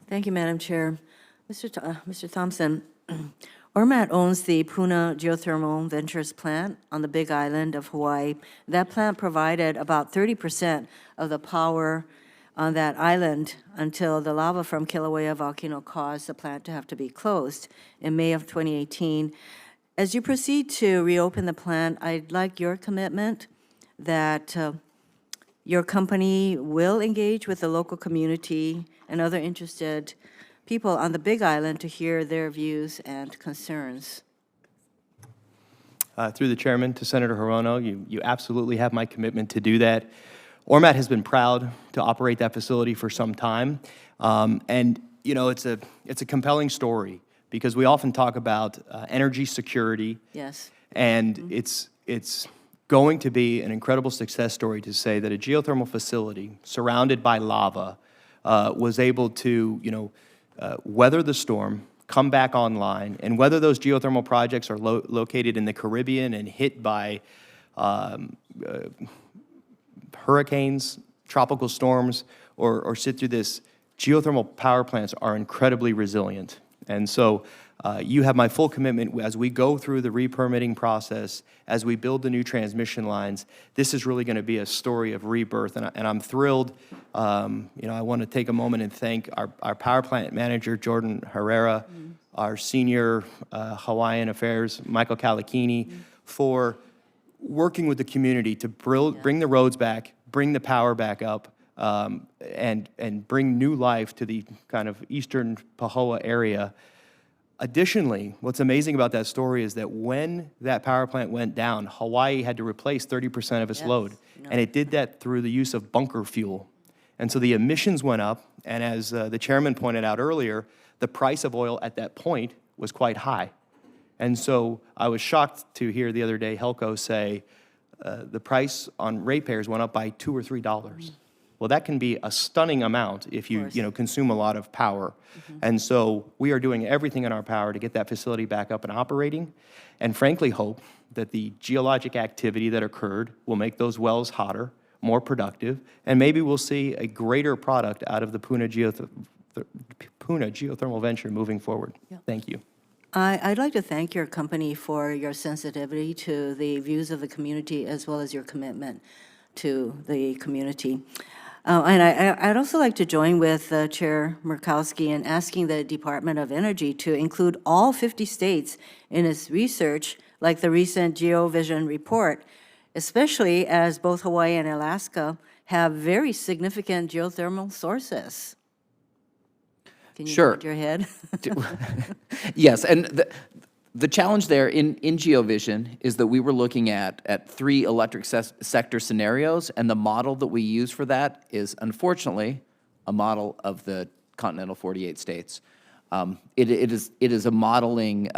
Thank you, Madam Chair. Mr. Thompson, Ormat owns the Puna Geothermal Ventures plant on the Big Island of Hawaii. That plant provided about 30% of the power on that island until the lava from Kilauea volcano caused the plant to have to be closed in May of 2018. As you proceed to reopen the plant, I'd like your commitment that your company will engage with the local community and other interested people on the Big Island to hear their views and concerns. Through the chairman to Senator Hirono, you absolutely have my commitment to do that. Ormat has been proud to operate that facility for some time, and you know it's a compelling story because we often talk about energy security. Yes. And it's going to be an incredible success story to say that a geothermal facility surrounded by lava was able to weather the storm, come back online, and whether those geothermal projects are located in the Caribbean and hit by hurricanes, tropical storms, or sit through this, geothermal power plants are incredibly resilient. And so you have my full commitment as we go through the re-permitting process, as we build the new transmission lines. This is really going to be a story of rebirth, and I'm thrilled. I want to take a moment and thank our power plant manager, Jordan Herrera, our senior Hawaiian affairs, Michael Kalakini, for working with the community to bring the roads back, bring the power back up, and bring new life to the kind of eastern Pahoa area. Additionally, what's amazing about that story is that when that power plant went down, Hawaii had to replace 30% of its load, and it did that through the use of bunker fuel. And so the emissions went up, and as the chairman pointed out earlier, the price of oil at that point was quite high. And so I was shocked to hear the other day Helco say the price on ratepayers went up by $2 or $3. Well, that can be a stunning amount if you consume a lot of power. And so we are doing everything in our power to get that facility back up and operating, and frankly hope that the geologic activity that occurred will make those wells hotter, more productive, and maybe we'll see a greater product out of the Puna Geothermal venture moving forward. Thank you. I'd like to thank your company for your sensitivity to the views of the community as well as your commitment to the community. And I'd also like to join with Chair Murkowski in asking the Department of Energy to include all 50 states in its research, like the recent GeoVision report, especially as both Hawaii and Alaska have very significant geothermal sources. Can you nod your head? Yes, and the challenge there in GeoVision is that we were looking at 3 electric sector scenarios, and the model that we use for that is, unfortunately, a model of the continental 48 states. It is a modeling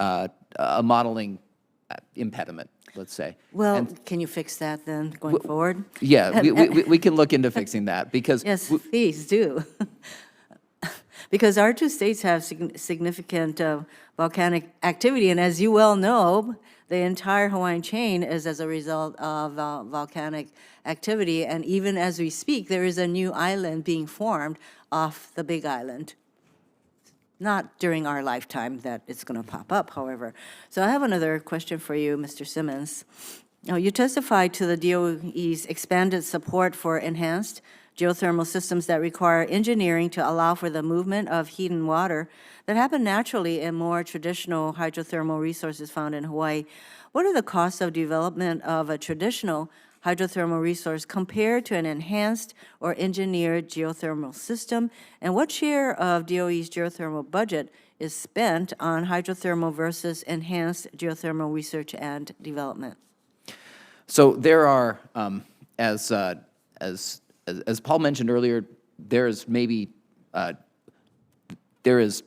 impediment, let's say. Well, can you fix that then going forward? Yeah, we can look into fixing that because yes, please do. Because our 2 states have significant volcanic activity, and as you well know, the entire Hawaiian chain is as a result of volcanic activity, and even as we speak, there is a new island being formed off the Big Island. Not during our lifetime that it's going to pop up, however. So I have another question for you, Mr. Simmons. Now, you testified to the DOE's expanded support for enhanced geothermal systems that require engineering to allow for the movement of heat and water that happen naturally in more traditional hydrothermal resources found in Hawaii. What are the costs of development of a traditional hydrothermal resource compared to an enhanced or engineered geothermal system? And what share of DOE's geothermal budget is spent on hydrothermal versus enhanced geothermal research and development? So there are, as Paul mentioned earlier, there is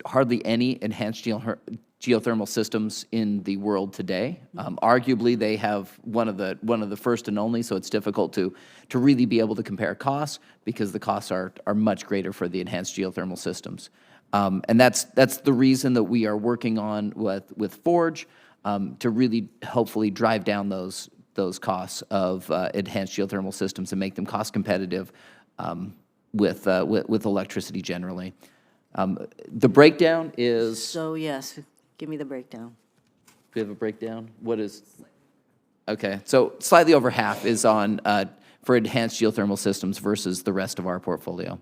hardly any enhanced geothermal systems in the world today. Arguably, they have one of the first and only, so it's difficult to really be able to compare costs because the costs are much greater for the enhanced geothermal systems. And that's the reason that we are working on with Forge to really hopefully drive down those costs of enhanced geothermal systems and make them cost competitive with electricity generally. The breakdown is, So yes, give me the breakdown. we have a breakdown? What is, okay, so slightly over half is on, for enhanced geothermal systems versus the rest of our portfolio.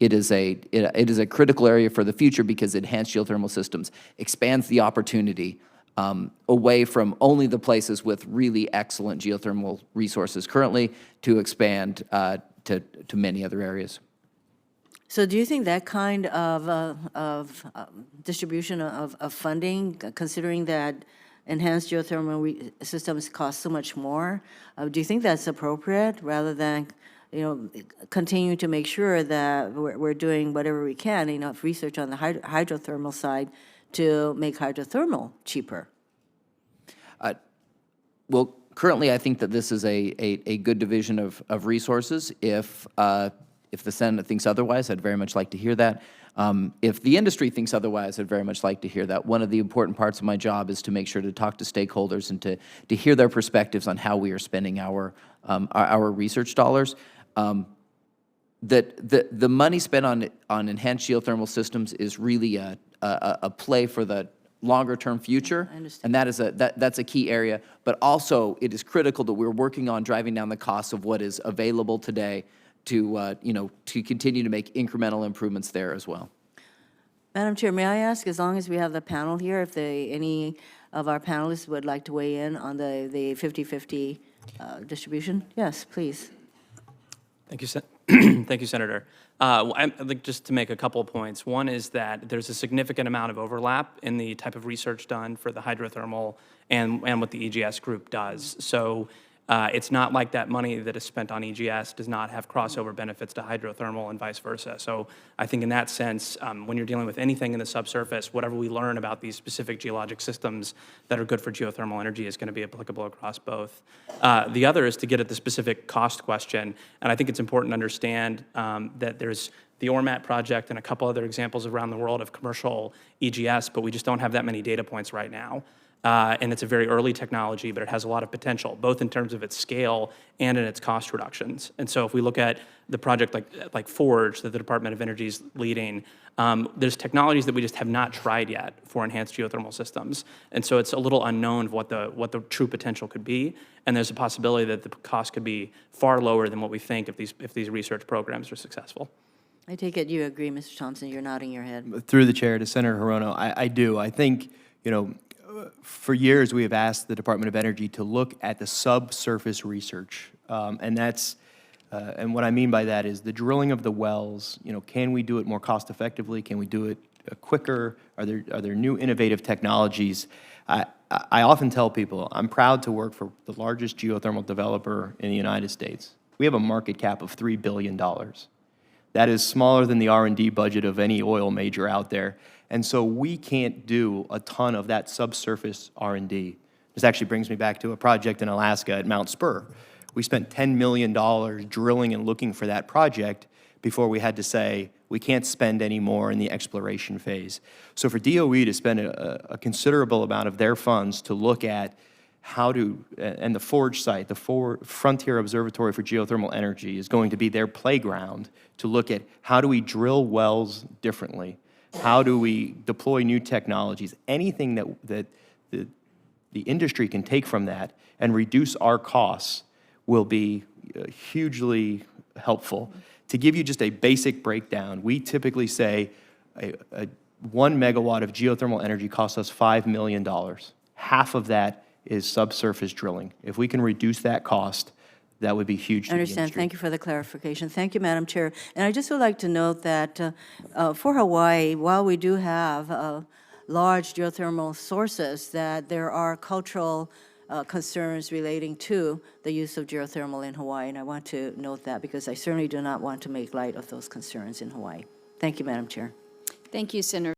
It is a critical area for the future because enhanced geothermal systems expands the opportunity away from only the places with really excellent geothermal resources currently to expand to many other areas. So do you think that kind of distribution of funding, considering that enhanced geothermal systems cost so much more, do you think that's appropriate rather than, continue to make sure that we're doing whatever we can, research on the hydrothermal side to make hydrothermal cheaper? Well, currently, I think that this is a good division of resources. If the Senate thinks otherwise, I'd very much like to hear that. If the industry thinks otherwise, I'd very much like to hear that. One of the important parts of my job is to make sure to talk to stakeholders and to hear their perspectives on how we are spending our research dollars. The money spent on enhanced geothermal systems is really a play for the longer-term future, and that's a key area. But also, it is critical that we're working on driving down the cost of what is available today to to continue to make incremental improvements there as well. Madam Chair, may I ask, as long as we have the panel here, if any of our panelists would like to weigh in on the 50-50 distribution? Yes, please. Thank you, Thank you, Senator. I'd like just to make a couple of points. One is that there's a significant amount of overlap in the type of research done for the hydrothermal and what the EGS group does. So it's not like that money that is spent on EGS does not have crossover benefits to hydrothermal and vice versa. So I think in that sense, when you're dealing with anything in the subsurface, whatever we learn about these specific geologic systems that are good for geothermal energy is going to be applicable across both. The other is to get at the specific cost question, and I think it's important to understand that there's the ORMAT project and a couple other examples around the world of commercial EGS, but we just don't have that many data points right now. And it's a very early technology, but it has a lot of potential, both in terms of its scale and in its cost reductions. And so if we look at the project like Forge that the Department of Energy is leading, there's technologies that we just have not tried yet for enhanced geothermal systems. And so it's a little unknown of what the true potential could be. And there's a possibility that the cost could be far lower than what we think if these research programs are successful. I take it you agree, Mr. Thompson. You're nodding your head. Through the chair to Senator Hirono, I do. I think, for years we have asked the Department of Energy to look at the subsurface research, and that's and what I mean by that is the drilling of the wells. Can we do it more cost effectively? Can we do it quicker? Are there new innovative technologies? I often tell people I'm proud to work for the largest geothermal developer in the United States. We have a market cap of $3 billion. That is smaller than the R&D budget of any oil major out there. And so we can't do a ton of that subsurface R&D. This actually brings me back to a project in Alaska at Mount Spur. We spent $10 million drilling and looking for that project before we had to say, we can't spend any more in the exploration phase. So for DOE to spend a considerable amount of their funds to look at how to, and the Forge site, the Frontier Observatory for Geothermal Energy is going to be their playground to look at how do we drill wells differently, how do we deploy new technologies, anything that the industry can take from that and reduce our costs will be hugely helpful. To give you just a basic breakdown, we typically say a 1 megawatt of geothermal energy costs us $5 million. Half of that is subsurface drilling. If we can reduce that cost, that would be huge to the industry. I understand. Thank you for the clarification. Thank you, Madam Chair. And I just would like to note that for Hawaii, while we do have large geothermal sources, that there are cultural concerns relating to the use of geothermal in Hawaii. And I want to note that because I certainly do not want to make light of those concerns in Hawaii. Thank you, Madam Chair. Thank you, Senator.